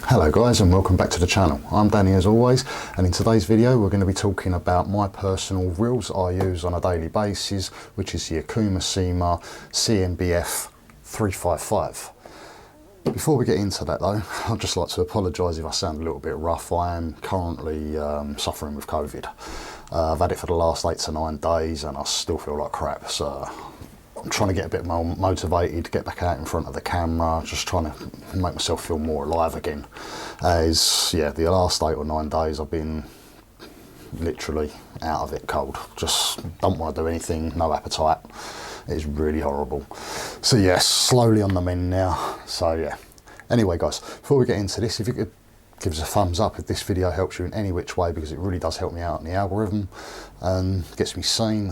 Hello guys, and welcome back to the channel. I'm Danny as always, and in today's video we're going to be talking about my personal reels I use on a daily basis, which is the Okuma Syma CMBF 355. Before we get into that though, I'd just like to apologise if I sound a little bit rough. I am currently suffering with COVID. I've had it for the last 8 to 9 days and I still feel like crap, so I'm trying to get a bit more motivated, get back out in front of the camera, just trying to make myself feel more alive again. As yeah, the last 8 or 9 days I've been literally out of it cold. Just don't want to do anything, no appetite. It's really horrible. So yeah, slowly on the mend now. So yeah. Anyway guys, before we get into this, if you could give us a thumbs up if this video helps you in any which way, because it really does help me out in the algorithm and gets me seen.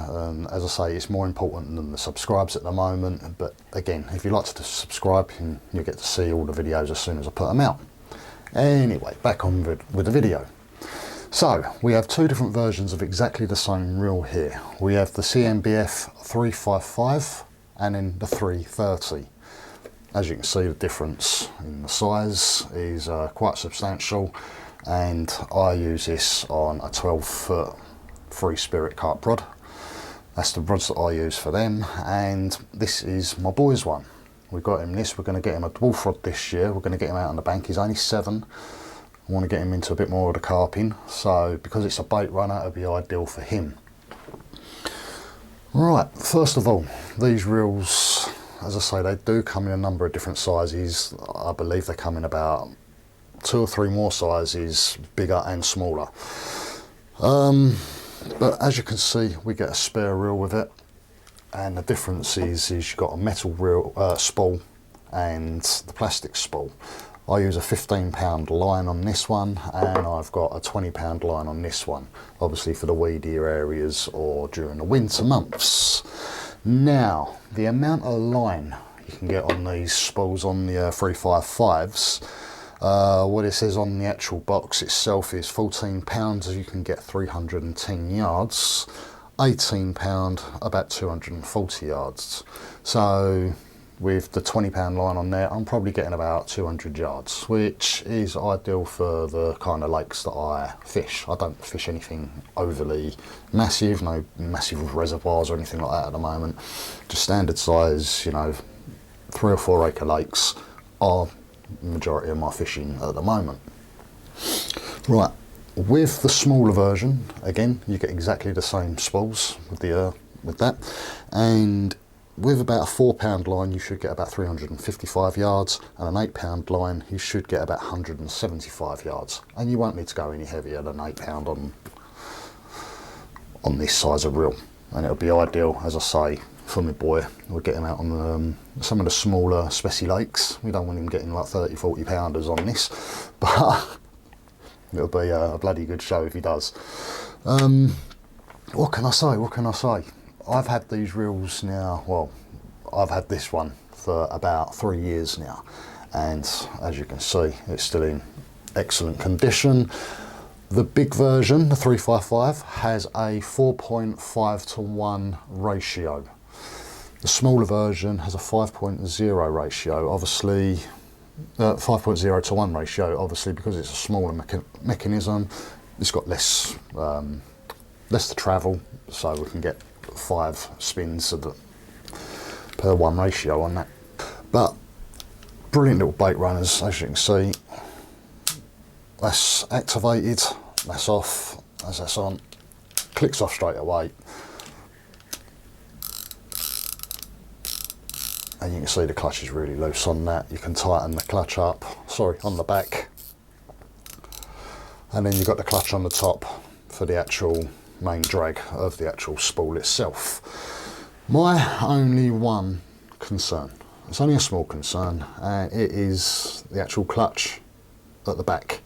As I say, it's more important than the subscribes at the moment, but again, if you like to subscribe, you'll get to see all the videos as soon as I put them out. Anyway, back on with the video. So we have two different versions of exactly the same reel here. We have the CMBF 355 and then the 330. As you can see, the difference in the size is quite substantial, and I use this on a 12-foot Free Spirit carp rod. That's the rods that I use for them, and this is my boy's one. We got him this. We're going to get him a dwarf rod this year. We're going to get him out on the bank. He's only 7. I want to get him into a bit more of the carping, so because it's a bait runner, it'll be ideal for him. Right, first of all, these reels, as I say, they do come in a number of different sizes. I believe they come in about 2 or 3 more sizes, bigger and smaller. But as you can see, we get a spare reel with it, and the difference is you've got a metal reel spool and the plastic spool. I use a 15-pound line on this one, and I've got a 20-pound line on this one, obviously for the weedier areas or during the winter months. Now, the amount of line you can get on these spools on the 355s, what it says on the actual box itself is 14 pounds, you can get 310 yards, 18 pound, about 240 yards. So with the 20-pound line on there, I'm probably getting about 200 yards, which is ideal for the kind of lakes that I fish. I don't fish anything overly massive, no massive reservoirs or anything like that at the moment. Just standard size, you know, 3 or 4 acre lakes are the majority of my fishing at the moment. Right, with the smaller version, again, you get exactly the same spools with that, and with about a 4-pound line you should get about 355 yards, and an 8-pound line you should get about 175 yards, and you won't need to go any heavier than 8 pound on this size of reel, and it'll be ideal, as I say, for my boy. We'll get him out on some of the smaller specie lakes. We don't want him getting like 30-40 pounders on this, but it'll be a bloody good show if he does. What can I say? I've had these reels now, well, I've had this one for about 3 years now, and as you can see, it's still in excellent condition. The big version, the 355, has a 4.5 to 1 ratio. The smaller version has a 5.0 ratio, obviously 5.0 to 1 ratio, obviously because it's a smaller mechanism. It's got less to travel, so we can get 5 spins per 1 ratio on that. But brilliant little bait runners, as you can see. That's activated, that's off, as that's on, clicks off straight away. And you can see the clutch is really loose on that. You can tighten the clutch up, on the back. And then you've got the clutch on the top for the actual main drag of the actual spool itself. My only one concern, it's only a small concern, and it is the actual clutch at the back.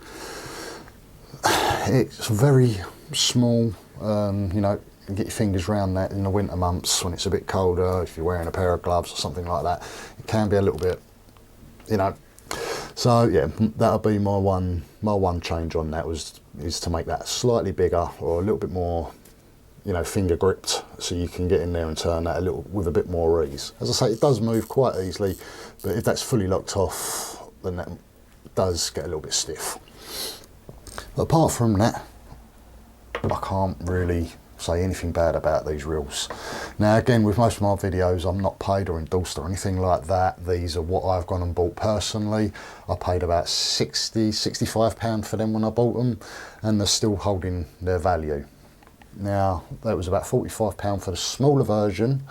It's very small, you know, you get your fingers around that in the winter months when it's a bit colder, if you're wearing a pair of gloves or something like that, it can be a little bit, you know. So yeah, that'll be my one change on that, is to make that slightly bigger or a little bit more, you know, finger gripped, so you can get in there and turn that with a bit more ease. As I say, it does move quite easily, but if that's fully locked off, then does get a little bit stiff. But apart from that, I can't really say anything bad about these reels. Now again, with most of my videos, I'm not paid or endorsed or anything like that. These are what I've gone and bought personally. I paid about £65 for them when I bought them, and they're still holding their value. Now that was about £45 for the smaller version,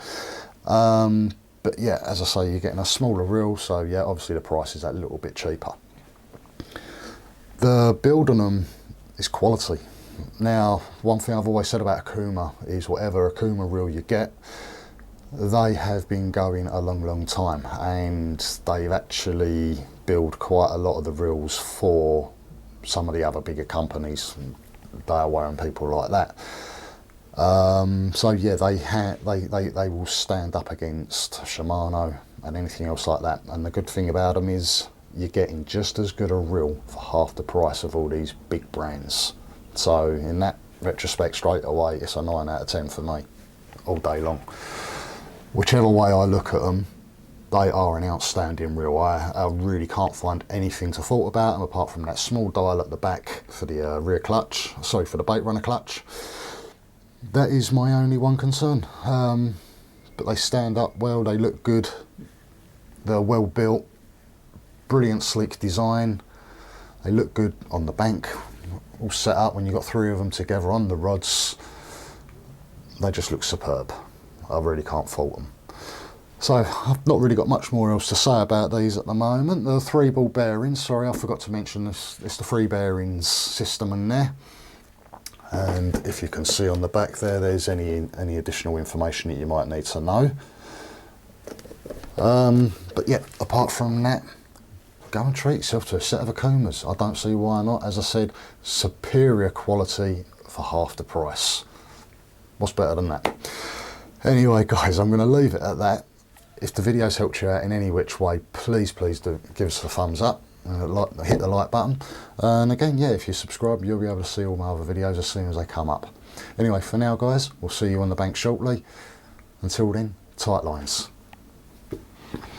but yeah, as I say, you're getting a smaller reel, so yeah, obviously the price is a little bit cheaper. The build on them is quality. Now, one thing I've always said about Okuma is whatever Okuma reel you get, they have been going a long time, and they've actually built quite a lot of the reels for some of the other bigger companies, Daiwa and people like that. So yeah, they will stand up against Shimano and anything else like that. And the good thing about them is you're getting just as good a reel for half the price of all these big brands. So in that retrospect, straight away, it's a 9 out of 10 for me, all day long. Whichever way I look at them, they are an outstanding reel. I really can't find anything to fault about them apart from that small dial at the back for the rear clutch, sorry, for the bait runner clutch. That is my only one concern. But they stand up well, they look good, they're well built, brilliant sleek design, they look good on the bank, all set up when you've got 3 of them together on the rods. They just look superb. I really can't fault them. So I've not really got much more else to say about these at the moment. The 3 ball bearings, sorry, I forgot to mention this, it's the 3 bearings system in there. And if you can see on the back there, there's any additional information that you might need to know. But yeah, apart from that, go and treat yourself to a set of Okumas. I don't see why not. As I said, superior quality for half the price. What's better than that? Anyway guys, I'm going to leave it at that. If the video's helped you out in any which way, please do give us a thumbs up and hit the like button. And again, yeah, if you subscribe, you'll be able to see all my other videos as soon as they come up. Anyway, for now guys, we'll see you on the bank shortly. Until then, tight lines.